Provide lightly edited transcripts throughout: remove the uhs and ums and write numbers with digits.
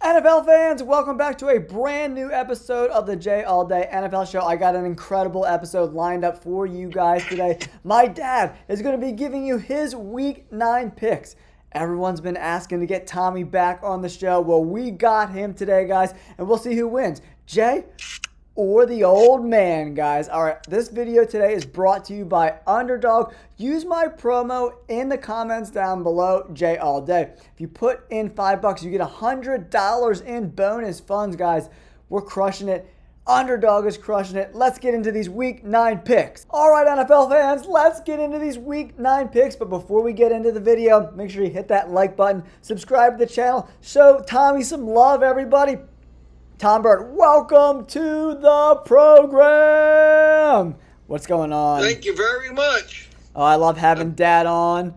NFL fans, welcome back to a brand new episode of the J All Day NFL Show. I got an incredible episode lined up for you guys today. My dad is going to be giving you his Week 9 picks. Everyone's been asking to get Tommy back on the show. Well, we got him today, guys, and we'll see who wins, Jay or the old man, guys. All right, this video today is brought to you by Underdog. Use my promo in the comments down below, J All Day. If you put in $5, you get $100 in bonus funds, guys. We're crushing it. Underdog is crushing it. Let's get into these Week 9 picks. All right, NFL fans, let's get into these Week 9 picks. But before we get into the video, make sure you hit that like button, subscribe to the channel, show Tommy some love, everybody. Tom Bird, welcome to the program. What's going on? Thank you very much. Oh, I love having Dad on.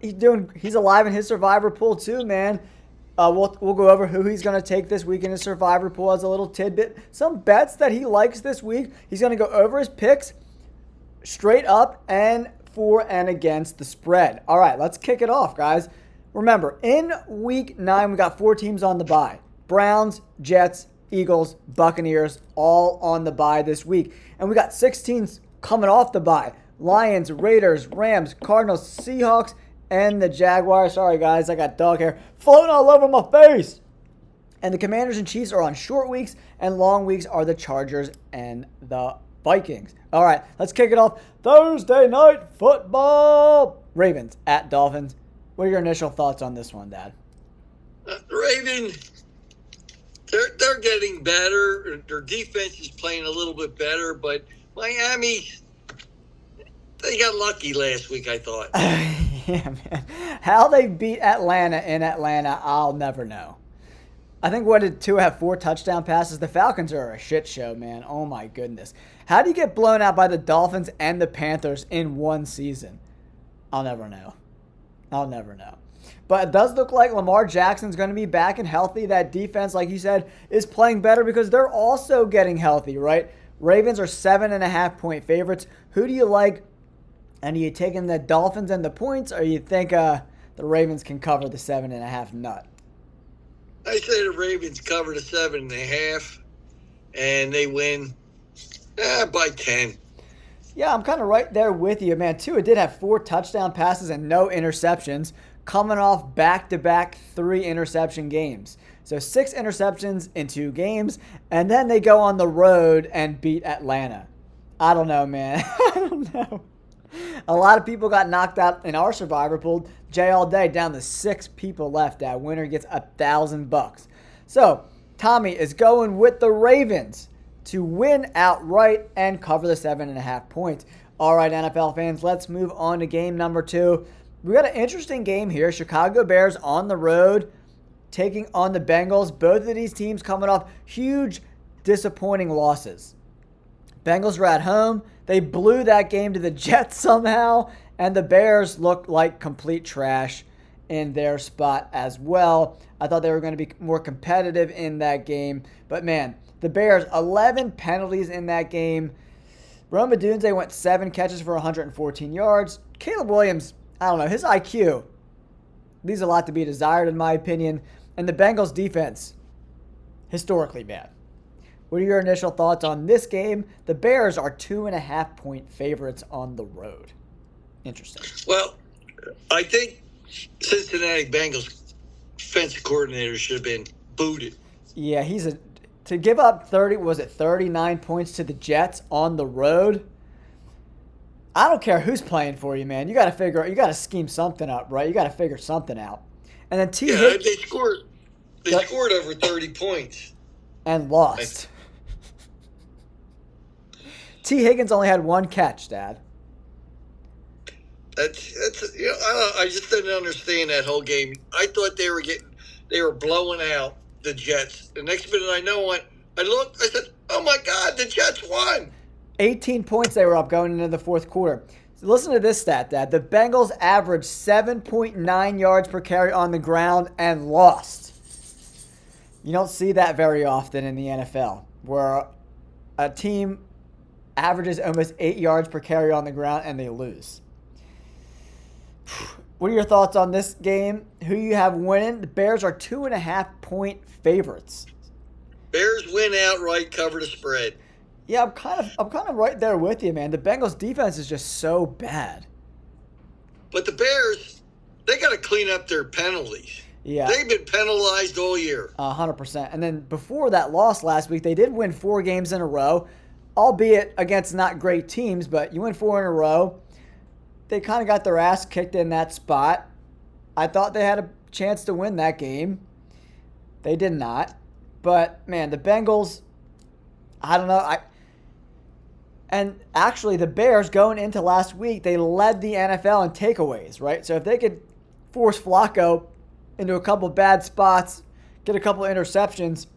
He's alive in his survivor pool too, man. We'll go over who he's going to take this week in his survivor pool as a little tidbit. Some bets that he likes this week. He's going to go over his picks straight up and for and against the spread. All right, let's kick it off, guys. Remember, in Week 9, we got 4 teams on the bye. Browns, Jets, Eagles, Buccaneers, all on the bye this week. And we got 6 teams coming off the bye. Lions, Raiders, Rams, Cardinals, Seahawks, and the Jaguars. Sorry, guys, I got dog hair floating all over my face. And the Commanders and Chiefs are on short weeks, and long weeks are the Chargers and the Vikings. All right, let's kick it off. Thursday Night Football. Ravens at Dolphins. What are your initial thoughts on this one, Dad? Ravens, they're getting better. Their defense is playing a little bit better, but Miami, they got lucky last week, I thought. Yeah, man. How they beat Atlanta in Atlanta, I'll never know. I think, what did Tua have 4 touchdown passes? The Falcons are a shit show, man. Oh, my goodness. How do you get blown out by the Dolphins and the Panthers in one season? I'll never know. I'll never know. But it does look like Lamar Jackson's going to be back and healthy. That defense, like you said, is playing better because they're also getting healthy, right? Ravens are 7.5-point favorites. Who do you like? And are you taking the Dolphins and the points, or you think the Ravens can cover the 7.5 nut? I say the Ravens cover the 7.5, and they win by 10. Yeah, I'm kind of right there with you, man. Tua did have 4 touchdown passes and no interceptions, coming off back-to-back 3 interception games. So 6 interceptions in 2 games, and then they go on the road and beat Atlanta. I don't know, man. I don't know. A lot of people got knocked out in our survivor pool. J All Day down to 6 people left. That winner gets $1,000. So Tommy is going with the Ravens to win outright and cover the 7.5 points. All right, NFL fans, let's move on to game number 2. We got an interesting game here. Chicago Bears on the road taking on the Bengals. Both of these teams coming off huge, disappointing losses. Bengals were at home. They blew that game to the Jets somehow, and the Bears looked like complete trash in their spot as well. I thought they were going to be more competitive in that game, but man, the Bears, 11 penalties in that game. Rome Odunze went 7 catches for 114 yards. Caleb Williams, I don't know, his IQ leaves a lot to be desired in my opinion. And the Bengals defense, historically bad. What are your initial thoughts on this game? The Bears are 2.5-point favorites on the road. Interesting. Well, I think Cincinnati Bengals defensive coordinator should have been booted. Yeah, to give up 39 points to the Jets on the road. I don't care who's playing for you, man. You got to scheme something up, right? You got to figure something out. And then they scored over 30 points and lost. T. Higgins only had 1 catch, Dad. That's I just didn't understand that whole game. I thought they were blowing out the Jets. The next minute I looked, I said, "Oh my God, the Jets won!" 18 points they were up going into the fourth quarter. So listen to this stat, Dad. The Bengals averaged 7.9 yards per carry on the ground and lost. You don't see that very often in the NFL, where a team averages almost 8 yards per carry on the ground and they lose. What are your thoughts on this game? Who you have winning? The Bears are 2.5-point favorites. Bears win outright, cover the spread. Yeah, I'm kind of right there with you, man. The Bengals defense is just so bad. But the Bears, they got to clean up their penalties. Yeah. They've been penalized all year. 100%. And then before that loss last week, they did win 4 games in a row, albeit against not great teams, but you win 4 in a row. They kind of got their ass kicked in that spot. I thought they had a chance to win that game. They did not. But, man, the Bengals, I don't know. And actually, the Bears going into last week, they led the NFL in takeaways, right? So if they could force Flacco into a couple bad spots, get a couple interceptions,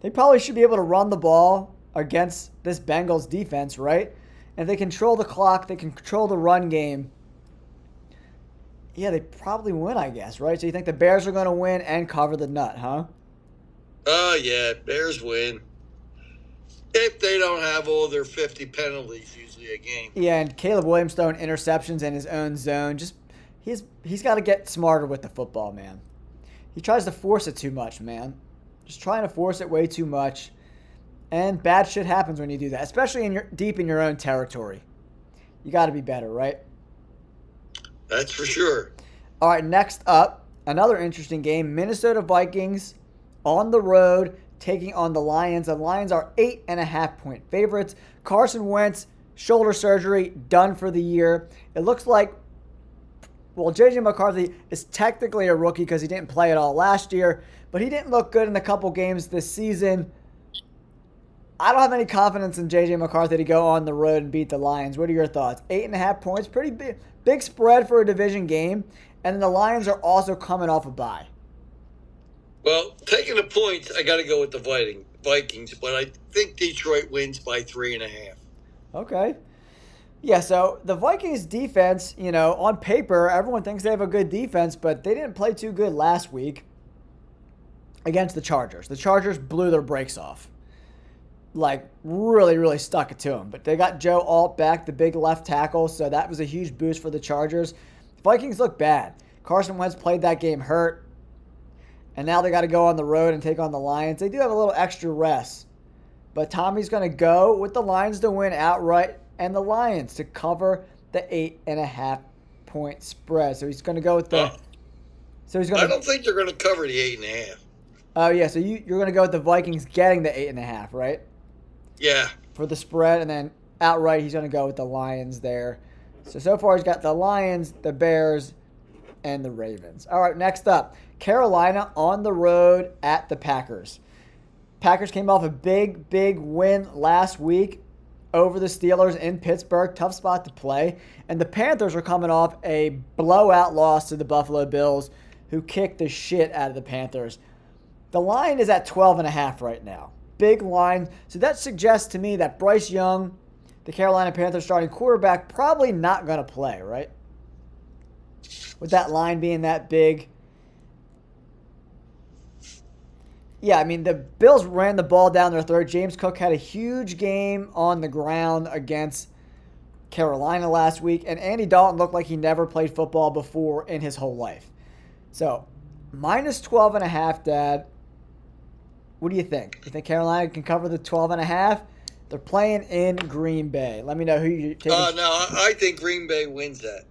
they probably should be able to run the ball against this Bengals defense, right? And if they control the clock, they can control the run game. Yeah, they probably win, I guess, right? So you think the Bears are going to win and cover the nut, huh? Oh, yeah, Bears win. If they don't have all their 50 penalties usually a game. Yeah, and Caleb Williams throwing interceptions in his own zone. Just he's got to get smarter with the football, man. He tries to force it too much, man. Just trying to force it way too much. And bad shit happens when you do that, especially deep in your own territory. You got to be better, right? That's for sure. All right, next up, another interesting game. Minnesota Vikings on the road taking on the Lions. The Lions are 8.5-point favorites. Carson Wentz, shoulder surgery, done for the year. It looks like, well, J.J. McCarthy is technically a rookie because he didn't play at all last year, but he didn't look good in a couple games this season. I don't have any confidence in J.J. McCarthy to go on the road and beat the Lions. What are your thoughts? 8.5 points, pretty big spread for a division game. And then the Lions are also coming off a bye. Well, taking the points, I got to go with the Vikings, but I think Detroit wins by 3.5. Okay. Yeah, so the Vikings defense, on paper, everyone thinks they have a good defense, but they didn't play too good last week against the Chargers. The Chargers blew their brakes off. Like, really, really stuck it to them. But they got Joe Alt back, the big left tackle, so that was a huge boost for the Chargers. The Vikings look bad. Carson Wentz played that game hurt, and now they got to go on the road and take on the Lions. They do have a little extra rest, but Tommy's going to go with the Lions to win outright and the Lions to cover the 8.5-point spread. So he's going to go with the... I don't think they're going to cover the 8.5. Oh, yeah, so you're going to go with the Vikings getting the 8.5, right? Yeah. For the spread, and then outright he's going to go with the Lions there. So far he's got the Lions, the Bears, and the Ravens. All right, next up, Carolina on the road at the Packers. Packers came off a big, big win last week over the Steelers in Pittsburgh. Tough spot to play. And the Panthers are coming off a blowout loss to the Buffalo Bills, who kicked the shit out of the Panthers. The line is at 12.5 right now. Big line. So that suggests to me that Bryce Young, the Carolina Panthers starting quarterback, probably not going to play, right? With that line being that big. Yeah, I mean, the Bills ran the ball down their throat. James Cook had a huge game on the ground against Carolina last week, and Andy Dalton looked like he never played football before in his whole life. So, minus 12.5, Dad. What do you think? You think Carolina can cover the 12.5? They're playing in Green Bay. Let me know who you take. No, I think Green Bay wins that.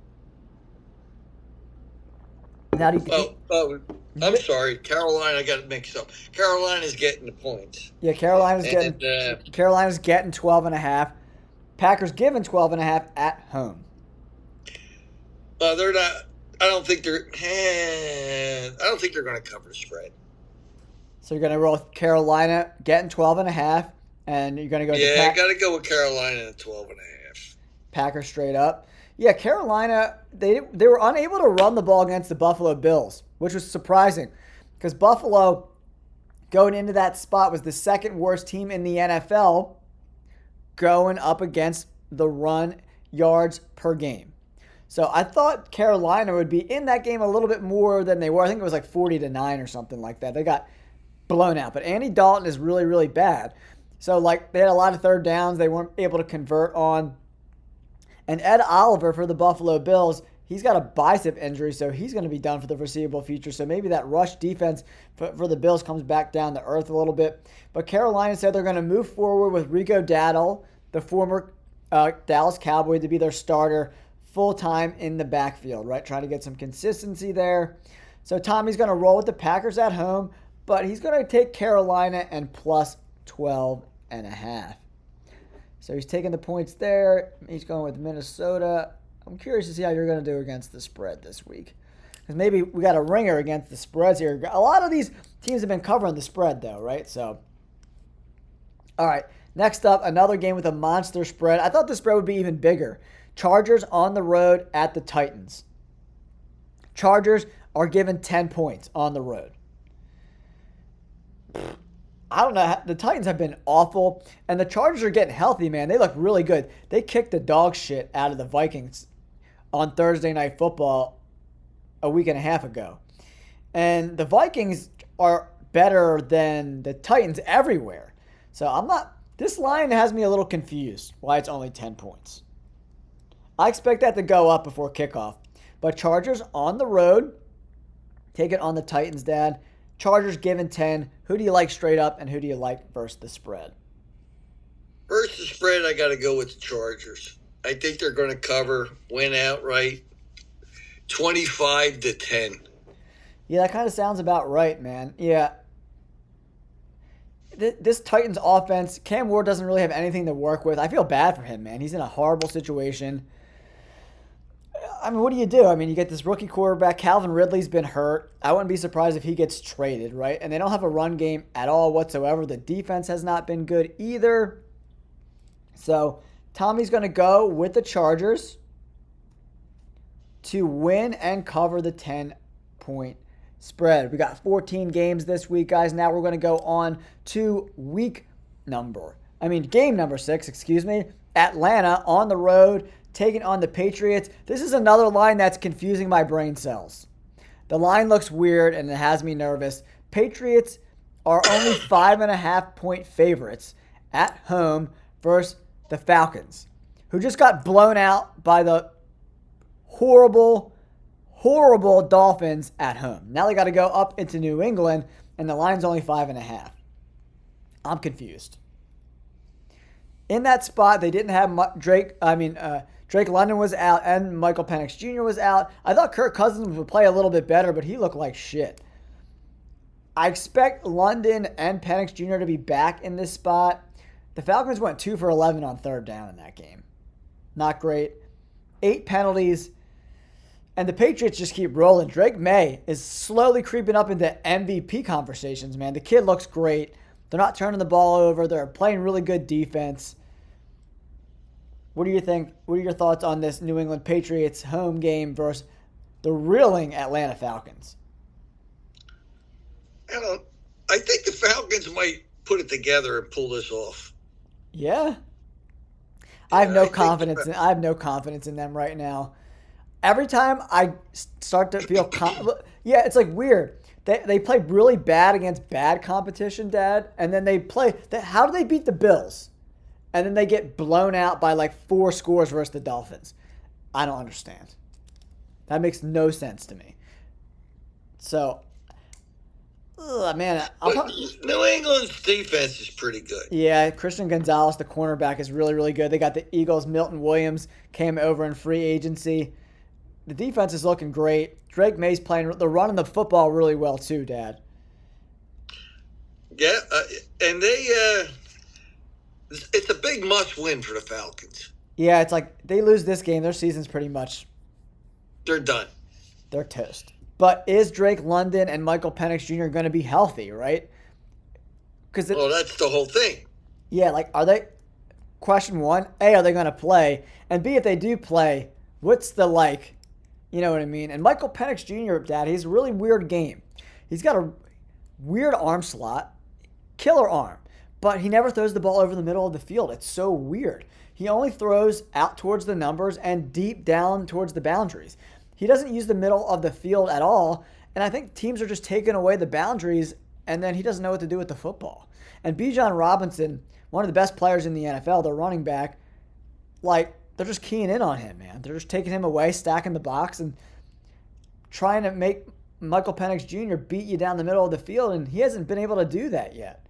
Now do you I'm sorry. Carolina, I got it mixed up. Carolina's getting the points. Yeah, Carolina's getting 12.5. Packers giving 12.5 at home. They're not. I don't think they're going to cover the spread. So you're going to roll with Carolina getting 12.5, and you're going to go. Yeah, I got to go with Carolina at 12.5. Packers straight up. Yeah, Carolina, they were unable to run the ball against the Buffalo Bills, which was surprising because Buffalo, going into that spot, was the second worst team in the NFL going up against the run yards per game. So I thought Carolina would be in that game a little bit more than they were. I think it was like 40-9 or something like that. They got blown out. But Andy Dalton is really, really bad. So, they had a lot of third downs they weren't able to convert on. And Ed Oliver for the Buffalo Bills, he's got a bicep injury, so he's going to be done for the foreseeable future. So maybe that rush defense for the Bills comes back down to earth a little bit. But Carolina said they're going to move forward with Rico Dowdle, the former Dallas Cowboy, to be their starter full-time in the backfield, right? Trying to get some consistency there. So Tommy's going to roll with the Packers at home, but he's going to take Carolina and plus 12.5. So he's taking the points there. He's going with Minnesota. I'm curious to see how you're going to do against the spread this week. Because maybe we got a ringer against the spreads here. A lot of these teams have been covering the spread, though, right? So, all right. Next up, another game with a monster spread. I thought the spread would be even bigger. Chargers on the road at the Titans. Chargers are given 10 points on the road. I don't know. The Titans have been awful, and the Chargers are getting healthy, man. They look really good. They kicked the dog shit out of the Vikings on Thursday Night Football a week and a half ago. And the Vikings are better than the Titans everywhere. So this line has me a little confused why it's only 10 points. I expect that to go up before kickoff. But Chargers on the road, take it on the Titans, Dad. Chargers given 10. Who do you like straight up, and who do you like versus the spread? Versus the spread, I got to go with the Chargers. I think they're going to cover, win outright, 25-10. Yeah, that kind of sounds about right, man. Yeah. This Titans offense, Cam Ward doesn't really have anything to work with. I feel bad for him, man. He's in a horrible situation. I mean, what do? You get this rookie quarterback. Calvin Ridley's been hurt. I wouldn't be surprised if he gets traded, right? And they don't have a run game at all whatsoever. The defense has not been good either. So Tommy's going to go with the Chargers to win and cover the 10-point spread. We got 14 games this week, guys. Now we're going to go on to game number 6, Atlanta on the road, taking on the Patriots. This is another line that's confusing my brain cells. The line looks weird, and it has me nervous. Patriots are only 5.5-point favorites at home versus the Falcons, who just got blown out by the horrible Dolphins at home. Now they got to go up into New England, and the line's only 5.5. I'm confused. In that spot, they didn't have Drake London was out, and Michael Penix Jr. was out. I thought Kirk Cousins would play a little bit better, but he looked like shit. I expect London and Penix Jr. to be back in this spot. The Falcons went 2 for 11 on third down in that game. Not great. 8 penalties. And the Patriots just keep rolling. Drake May is slowly creeping up into MVP conversations, man. The kid looks great. They're not turning the ball over. They're playing really good defense. What do you think? What are your thoughts on this New England Patriots home game versus the reeling Atlanta Falcons? I think the Falcons might put it together and pull this off. Yeah. I have no confidence in them right now. Every time I start to feel yeah, it's like weird. They play really bad against bad competition, Dad, and then how do they beat the Bills? And then they get blown out by like 4 scores versus the Dolphins. I don't understand. That makes no sense to me. So, man. New England's defense is pretty good. Yeah, Christian Gonzalez, the cornerback, is really, really good. They got the Eagles. Milton Williams came over in free agency. The defense is looking great. Drake May's they're running the football really well too, Dad. Yeah, and it's a big must-win for the Falcons. Yeah, it's like they lose this game, their season's pretty much... They're done. They're toast. But is Drake London and Michael Penix Jr. going to be healthy, right? Well, that's the whole thing. Yeah, like, are they... Question 1, A, are they going to play? And B, if they do play, what's the, like... You know what I mean? And Michael Penix Jr., Dad, he's a really weird game. He's got a weird arm slot, killer arm, but he never throws the ball over the middle of the field. It's so weird. He only throws out towards the numbers and deep down towards the boundaries. He doesn't use the middle of the field at all, and I think teams are just taking away the boundaries, and then he doesn't know what to do with the football. And Bijan Robinson, one of the best players in the NFL, the running back, like, they're just keying in on him, man. They're just taking him away, stacking the box, and trying to make Michael Penix Jr. beat you down the middle of the field, and he hasn't been able to do that yet.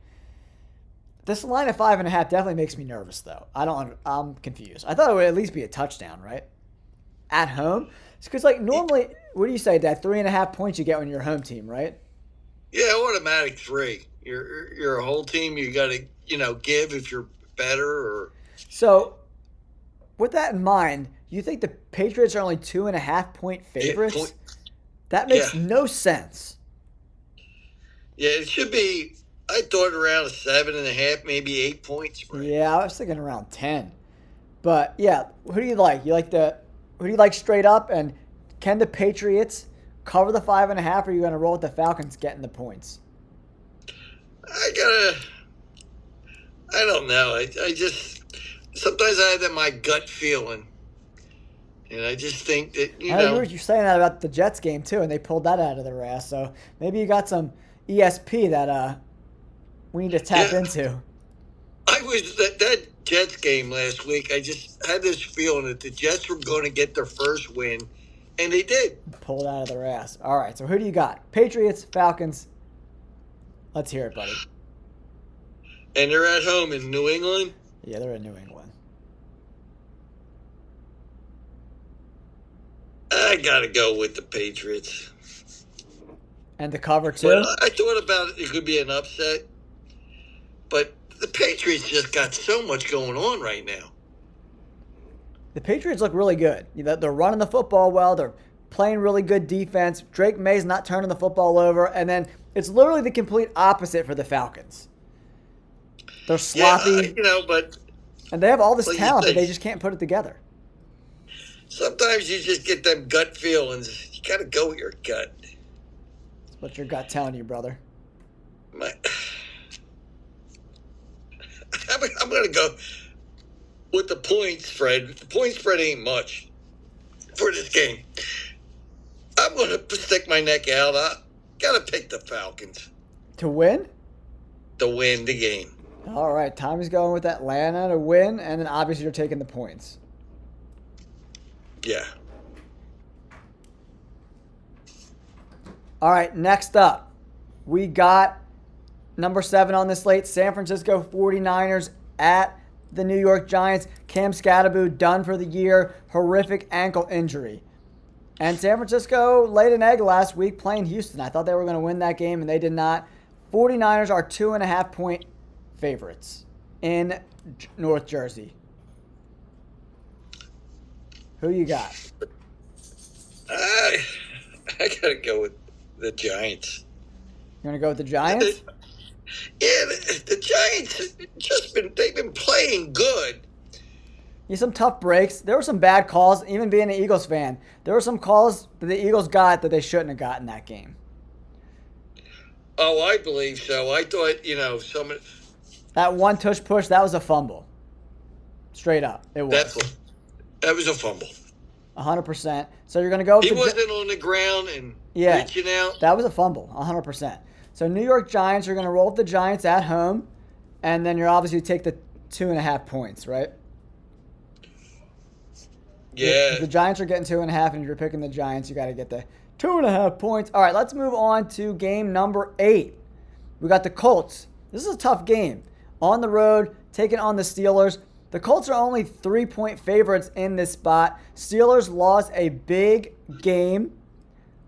This line at 5.5 definitely makes me nervous, though. I'm confused. I thought it would at least be a touchdown, right? At home? It's because, like, normally, what do you say, Dad? 3.5 points you get when you're a home team, right? Yeah, automatic 3. You're a whole team. You got to, give if you're better or. So, with that in mind, you think the Patriots are only 2.5 point favorites? Yeah, that makes no sense. Yeah, it should be. I thought around a 7.5, maybe 8 points. Right? Yeah, I was thinking around 10. But yeah, who do you like? Who do you like straight up? And can the Patriots cover the 5.5? Or are you going to roll with the Falcons getting the points? I don't know. I just sometimes I have that my gut feeling, and I just think that I heard you saying that about the Jets game too, and they pulled that out of their ass. So maybe you got some ESP that we need to tap into. I was that Jets game last week. I just had this feeling that the Jets were going to get their first win, and they did. Pulled out of their ass. All right, so who do you got? Patriots, Falcons. Let's hear it, buddy. And they're at home in New England? Yeah, they're in New England. I got to go with the Patriots. And the cover, too? But I thought about it. It could be an upset. But the Patriots just got so much going on right now. The Patriots look really good. They're running the football well. They're playing really good defense. Drake May's not turning the football over. And then it's literally the complete opposite for the Falcons. They're sloppy. Yeah, but... And they have all this talent, but they just can't put it together. Sometimes you just get them gut feelings. You got to go with your gut. That's what your gut telling you, brother. I'm going to go with the point spread. The point spread ain't much for this game. I'm going to stick my neck out. I got to pick the Falcons. To win? To win the game. All right, Tommy's going with Atlanta to win, and then obviously you're taking the points. Yeah. All right, next up, we got number 7 on the slate, San Francisco 49ers at the New York Giants. Cam Scatterboo done for the year, horrific ankle injury. And San Francisco laid an egg last week playing Houston. I thought they were going to win that game, and they did not. 49ers are 2.5 point favorites in North Jersey. Who you got? I got to go with the Giants. You're going to go with the Giants? Yeah, the Giants they've been playing good. Yeah, some tough breaks. There were some bad calls, even being an Eagles fan. There were some calls that the Eagles got that they shouldn't have gotten that game. Oh, I believe so. I thought, that one tush push, that was a fumble. Straight up. It was. That was a fumble. 100%. So you're going to go with He wasn't on the ground and reaching out. That was a fumble. 100%. So New York Giants, you're going to roll with the Giants at home, and then you're obviously take the 2.5 points, right? Yeah. If the Giants are getting 2.5 and you're picking the Giants, you got to get the 2.5 points. All right, let's move on to game number 8. We got the Colts. This is a tough game. On the road, taking on the Steelers. The Colts are only 3-point favorites in this spot. Steelers lost a big game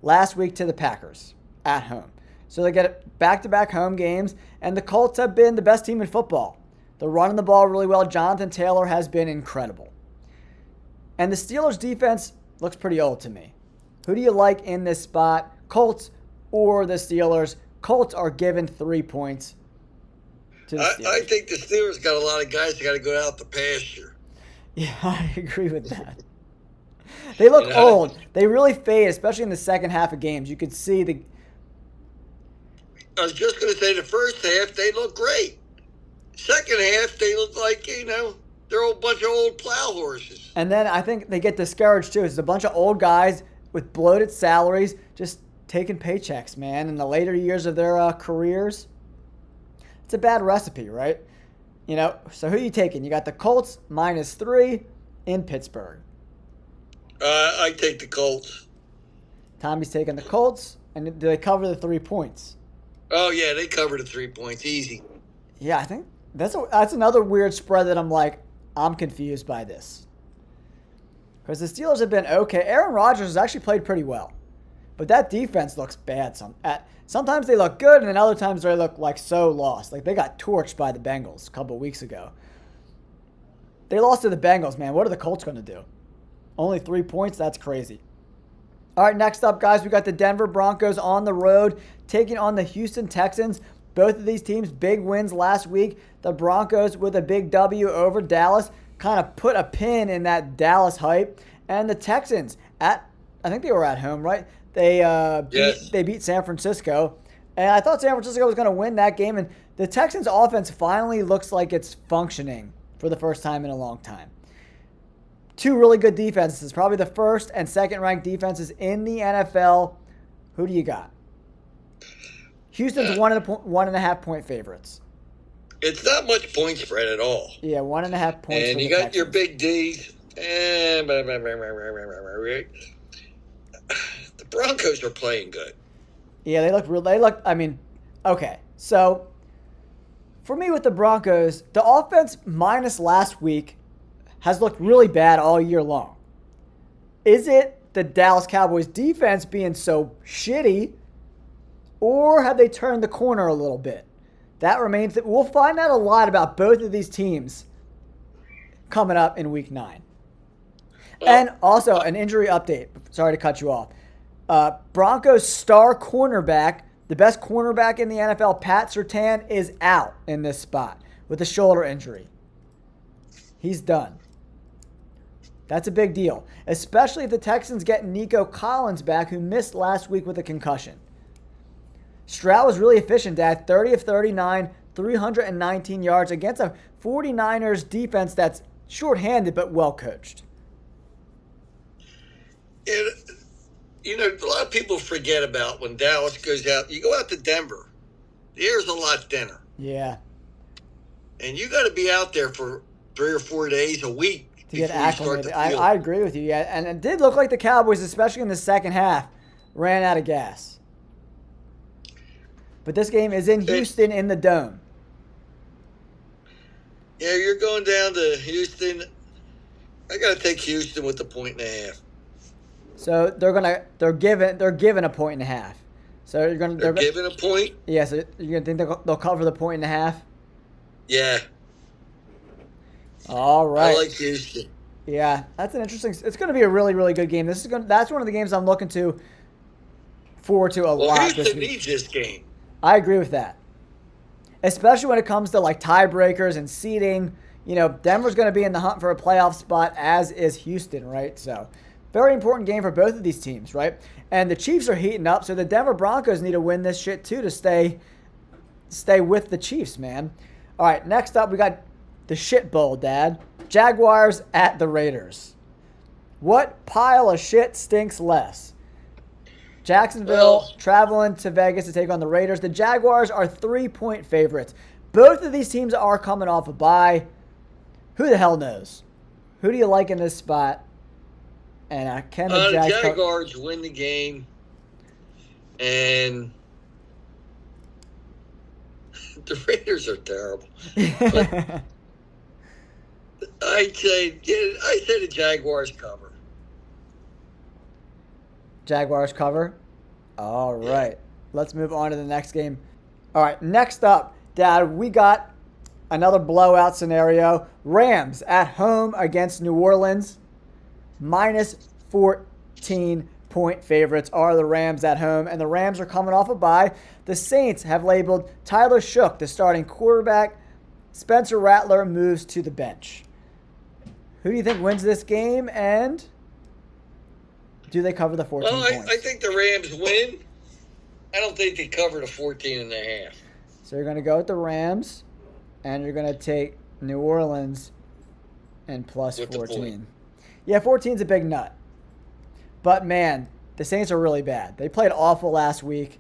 last week to the Packers at home. So they get back-to-back home games, and the Colts have been the best team in football. They're running the ball really well. Jonathan Taylor has been incredible. And the Steelers' defense looks pretty old to me. Who do you like in this spot, Colts or the Steelers? Colts are given 3 points to the Steelers. I think the Steelers got a lot of guys that got to go out the pasture. Yeah, I agree with that. They look old. They really fade, especially in the second half of games. You could see the... I was just going to say the first half, they look great. Second half, they look like, they're a bunch of old plow horses. And then I think they get discouraged, too. It's a bunch of old guys with bloated salaries just taking paychecks, man, in the later years of their careers. It's a bad recipe, right? So who are you taking? You got the Colts -3 in Pittsburgh. I take the Colts. Tommy's taking the Colts, and do they cover the 3 points? Oh yeah, they cover the 3 points easy. Yeah, I think that's another weird spread that I'm confused by this. Because the Steelers have been okay. Aaron Rodgers has actually played pretty well. But that defense looks bad. Sometimes they look good, and then other times they look like so lost. Like they got torched by the Bengals a couple weeks ago. They lost to the Bengals, man. What are the Colts going to do? Only 3 points? That's crazy. All right, next up, guys, we got the Denver Broncos on the road taking on the Houston Texans. Both of these teams, big wins last week. The Broncos with a big W over Dallas, kind of put a pin in that Dallas hype. And the Texans, I think they were at home, right? They beat San Francisco. And I thought San Francisco was going to win that game. And the Texans' offense finally looks like it's functioning for the first time in a long time. Two really good defenses, probably the first and second ranked defenses in the NFL. Who do you got? Houston's 1.5 point favorites. It's not much point spread at all. Yeah, 1.5 points. And you got Texans. Your big D's. The Broncos are playing good. Yeah, they look. I mean, okay. So for me with the Broncos, the offense minus last week has looked really bad all year long. Is it the Dallas Cowboys defense being so shitty, or have they turned the corner a little bit? That remains. We'll find out a lot about both of these teams coming up in Week 9. And also an injury update. Sorry to cut you off. Broncos star cornerback, the best cornerback in the NFL, Pat Surtain, is out in this spot with a shoulder injury. He's done. That's a big deal, especially if the Texans get Nico Collins back, who missed last week with a concussion. Stroud was really efficient, Dad. 30 of 39, 319 yards against a 49ers defense that's shorthanded but well coached. A lot of people forget about when Dallas goes out. You go out to Denver, the air's a lot thinner. Yeah. And you got to be out there for 3 or 4 days a week to get acclimated. I agree with you. Yeah, and it did look like the Cowboys, especially in the second half, ran out of gas. But this game is in Houston in the Dome. Yeah, you're going down to Houston. I got to take Houston with the 1.5. So they're given a 1.5. So they're given a point. Yeah. So you're gonna think they'll cover the 1.5. Yeah. All right. I like Houston. Yeah, that's an interesting. It's going to be a really, really good game. That's one of the games I'm looking forward to a lot. Houston needs this game. I agree with that, especially when it comes to like tiebreakers and seeding. Denver's going to be in the hunt for a playoff spot, as is Houston, right? So, very important game for both of these teams, right? And the Chiefs are heating up, so the Denver Broncos need to win this shit too to stay with the Chiefs, man. All right, next up we got the shit bowl, Dad. Jaguars at the Raiders. What pile of shit stinks less? Jacksonville traveling to Vegas to take on the Raiders. The Jaguars are 3-point favorites. Both of these teams are coming off a bye. Who the hell knows? Who do you like in this spot? And can the Jaguars win the game, and the Raiders are terrible. But I say the Jaguars cover. Jaguars cover? All right. Yeah. Let's move on to the next game. All right, next up, Dad, we got another blowout scenario. Rams at home against New Orleans. Minus 14-point favorites are the Rams at home, and the Rams are coming off a bye. The Saints have labeled Tyler Shough the starting quarterback. Spencer Rattler moves to the bench. Who do you think wins this game, and do they cover the 14 points? I think the Rams win. I don't think they cover the 14.5. So you're going to go with the Rams, and you're going to take New Orleans and plus 14. Yeah, 14's a big nut. But, man, the Saints are really bad. They played awful last week.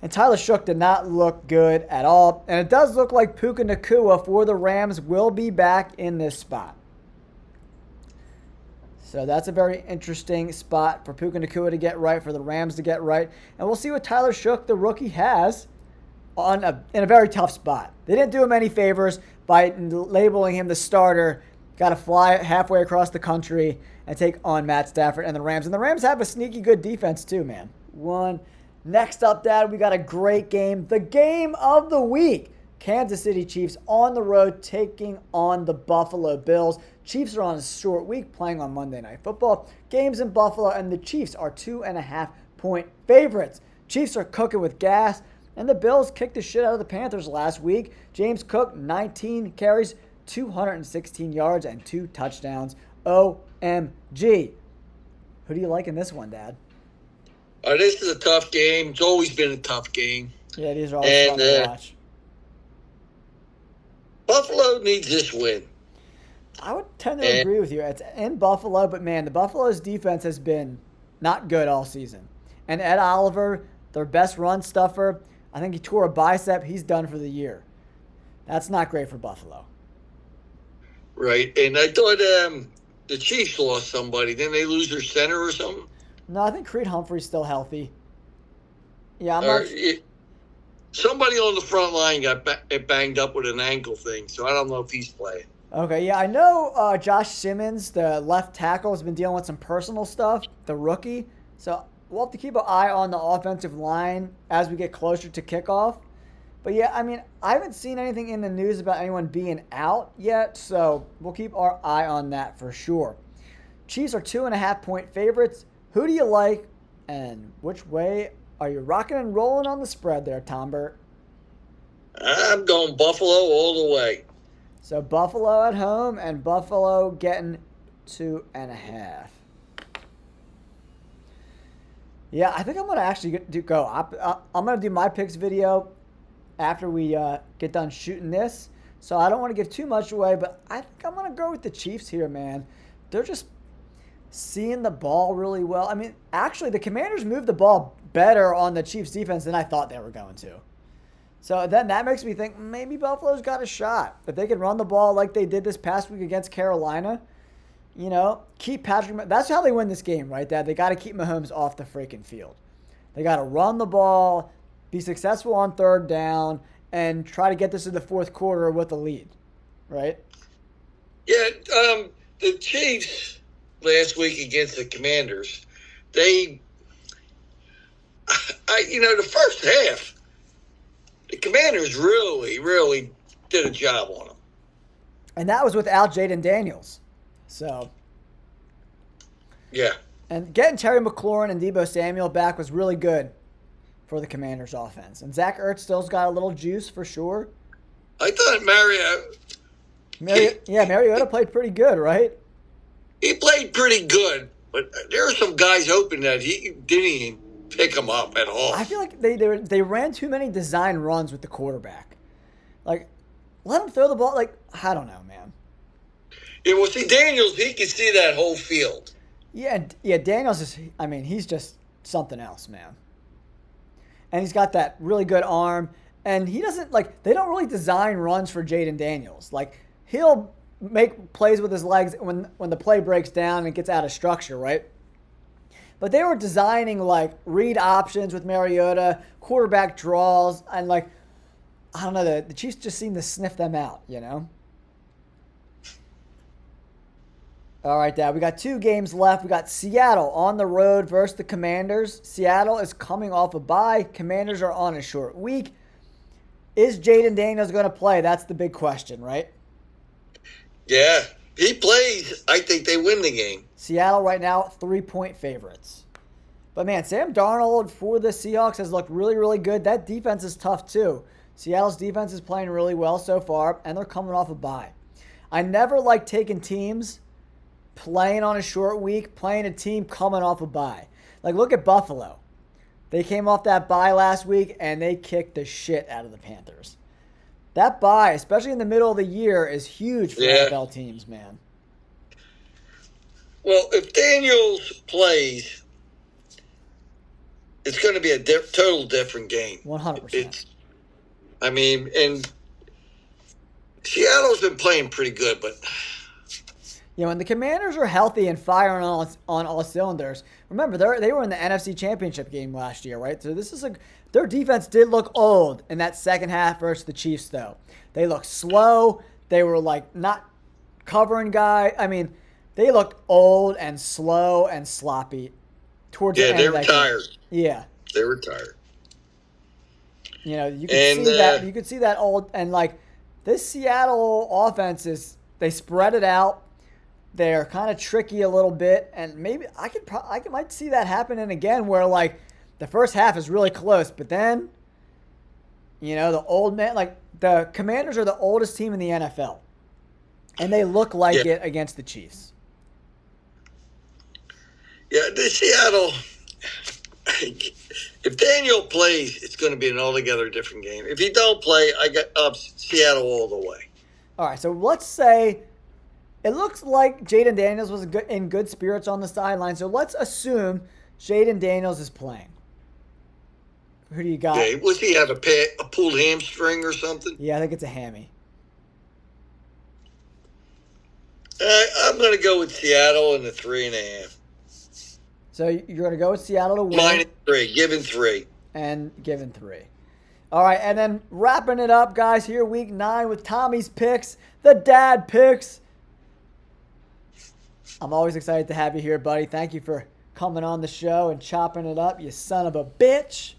And Tyler Shough did not look good at all. And it does look like Puka Nacua for the Rams will be back in this spot. So that's a very interesting spot for Puka Nacua to get right, for the Rams to get right. And we'll see what Tyler Shough, the rookie, has in a very tough spot. They didn't do him any favors by labeling him the starter. Got to fly halfway across the country and take on Matt Stafford and the Rams. And the Rams have a sneaky good defense too, man. Next up, Dad, we got a great game. The game of the week. Kansas City Chiefs on the road taking on the Buffalo Bills. Chiefs are on a short week playing on Monday Night Football. Games in Buffalo, and the Chiefs are 2.5-point favorites. Chiefs are cooking with gas, and the Bills kicked the shit out of the Panthers last week. James Cook, 19 carries, 216 yards, and 2 touchdowns. OMG. Who do you like in this one, Dad? This is a tough game. It's always been a tough game. Yeah, these are always fun to watch. Buffalo needs this win. I would tend to agree with you. It's in Buffalo, but man, the Buffalo's defense has been not good all season. And Ed Oliver, their best run stuffer, I think he tore a bicep. He's done for the year. That's not great for Buffalo. Right, and I thought the Chiefs lost somebody. Didn't they lose their center or something? No, I think Creed Humphrey's still healthy. Yeah, somebody on the front line got banged up with an ankle thing, so I don't know if he's playing. Okay, yeah, I know Josh Simmons, the left tackle, has been dealing with some personal stuff, the rookie. So we'll have to keep an eye on the offensive line as we get closer to kickoff. But yeah, I mean, I haven't seen anything in the news about anyone being out yet, so we'll keep our eye on that for sure. Chiefs are 2.5-point favorites. Who do you like, and which way are you rocking and rolling on the spread there, Tom Burt? I'm going Buffalo all the way. So Buffalo at home and Buffalo getting 2.5. Yeah, I think I'm going to actually go. I'm going to do my picks video after we get done shooting this. So I don't want to give too much away, but I think I'm going to go with the Chiefs here, man. They're just seeing the ball really well. I mean, actually, the Commanders moved the ball better on the Chiefs defense than I thought they were going to. So then that makes me think maybe Buffalo's got a shot. If they can run the ball like they did this past week against Carolina, keep Patrick. That's how they win this game, right, Dad? They got to keep Mahomes off the freaking field. They got to run the ball, be successful on third down, and try to get this in the fourth quarter with a lead, right? Yeah, the Chiefs last week against the Commanders, the first half, the Commanders really did a job on them. And that was without Jaden Daniels. So. Yeah. And getting Terry McLaurin and Deebo Samuel back was really good for the Commanders' offense. And Zach Ertz still's got a little juice for sure. I thought Mariota played pretty good, right? He played pretty good, but there are some guys open that he didn't even pick them up at all. I feel like they ran too many design runs with the quarterback. Like, let him throw the ball. Like, I don't know, man. Yeah, well, see, Daniels, he can see that whole field. Yeah, Daniels he's just something else, man. And he's got that really good arm. And he doesn't, they don't really design runs for Jaden Daniels. Like, he'll make plays with his legs when the play breaks down and gets out of structure, right? But they were designing, read options with Mariota, quarterback draws, and, I don't know, the Chiefs just seem to sniff them out, All right, Dad, we got 2 games left. We got Seattle on the road versus the Commanders. Seattle is coming off a bye. Commanders are on a short week. Is Jaden Daniels going to play? That's the big question, right? Yeah, he plays. I think they win the game. Seattle right now, 3-point favorites. But, man, Sam Darnold for the Seahawks has looked really, really good. That defense is tough, too. Seattle's defense is playing really well so far, and they're coming off a bye. I never like taking teams playing on a short week, playing a team coming off a bye. Look at Buffalo. They came off that bye last week, and they kicked the shit out of the Panthers. That bye, especially in the middle of the year, is huge for NFL teams, man. Well, if Daniels plays, it's going to be a total different game. 100%. And Seattle's been playing pretty good, but You know, when the Commanders are healthy and firing on all cylinders, remember they were in the NFC Championship game last year, right? So their defense did look old in that second half versus the Chiefs, though. They looked slow. They were like not covering guy. I mean, they looked old and slow and sloppy towards the end they of were that tired. game. Yeah, They were tired. you know, you could see that. You could see that old and like this Seattle offense they spread it out. They're kind of tricky a little bit, and maybe I might see that happening again, where like the first half is really close, but then, you know, the old man, like the Commanders are the oldest team in the NFL, and they look like it against the Chiefs. Yeah, the Seattle. If Daniel plays, it's going to be an altogether different game. If he don't play, I got up Seattle all the way. All right, so let's say it looks like Jaden Daniels was in good spirits on the sideline. So let's assume Jaden Daniels is playing. Who do you got? Yeah, was he have a pulled hamstring or something? Yeah, I think it's a hammy. I'm going to go with Seattle in the 3.5. So you're going to go with Seattle to win. -3, giving 3. And giving 3. All right, and then wrapping it up, guys, here week 9 with Tommy's picks, the dad picks. I'm always excited to have you here, buddy. Thank you for coming on the show and chopping it up, you son of a bitch.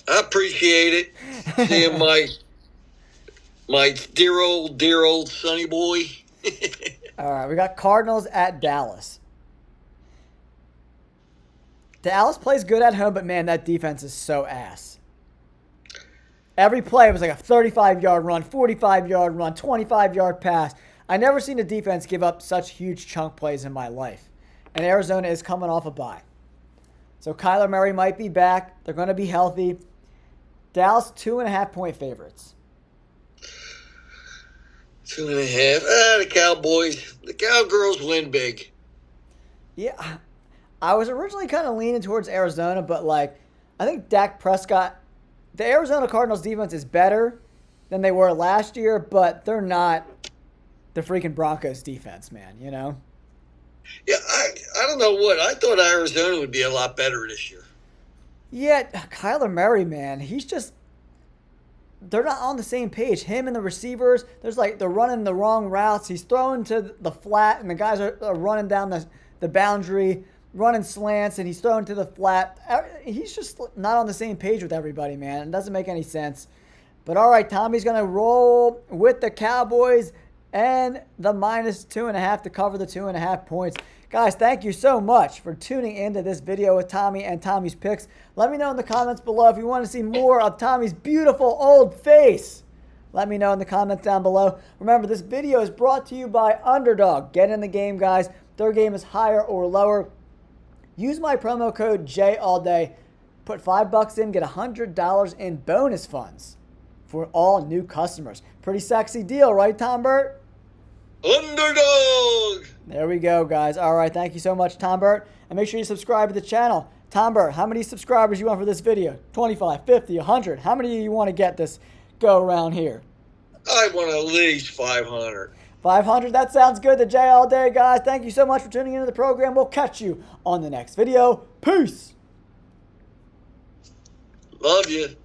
I appreciate it. Seeing my dear old sonny boy. All right, we got Cardinals at Dallas. Dallas plays good at home, but man, that defense is so ass. Every play was like a 35-yard run, 45-yard run, 25-yard pass. I never seen a defense give up such huge chunk plays in my life. And Arizona is coming off a bye. So Kyler Murray might be back. They're going to be healthy. Dallas 2.5-point favorites. 2.5. The Cowboys. The Cowgirls win big. Yeah, I was originally kind of leaning towards Arizona, but like I think Dak Prescott, the Arizona Cardinals defense is better than they were last year, but they're not the freaking Broncos defense, man, you know? Yeah, I don't know what. I thought Arizona would be a lot better this year. Yeah, Kyler Murray, man, they're not on the same page. Him and the receivers, they're running the wrong routes. He's throwing to the flat, and the guys are running down the boundary, running slants, and he's throwing to the flat. He's just not on the same page with everybody, man. It doesn't make any sense. But all right, Tommy's going to roll with the Cowboys and the -2.5 to cover the 2.5 points. Guys, thank you so much for tuning into this video with Tommy and Tommy's picks. Let me know in the comments below if you want to see more of Tommy's beautiful old face. Let me know in the comments down below. Remember, this video is brought to you by Underdog. Get in the game, guys. Their game is higher or lower. Use my promo code JALLDAY. Put $5 in, get $100 in bonus funds for all new customers. Pretty sexy deal, right, Tom Burt? Underdog! There we go, guys. All right, thank you so much, Tom Burt. And make sure you subscribe to the channel. Tom Burt, how many subscribers you want for this video? 25, 50, 100? How many do you want to get this go around here? I want at least 500. 500? That sounds good. The J all day, guys. Thank you so much for tuning into the program. We'll catch you on the next video. Peace! Love you.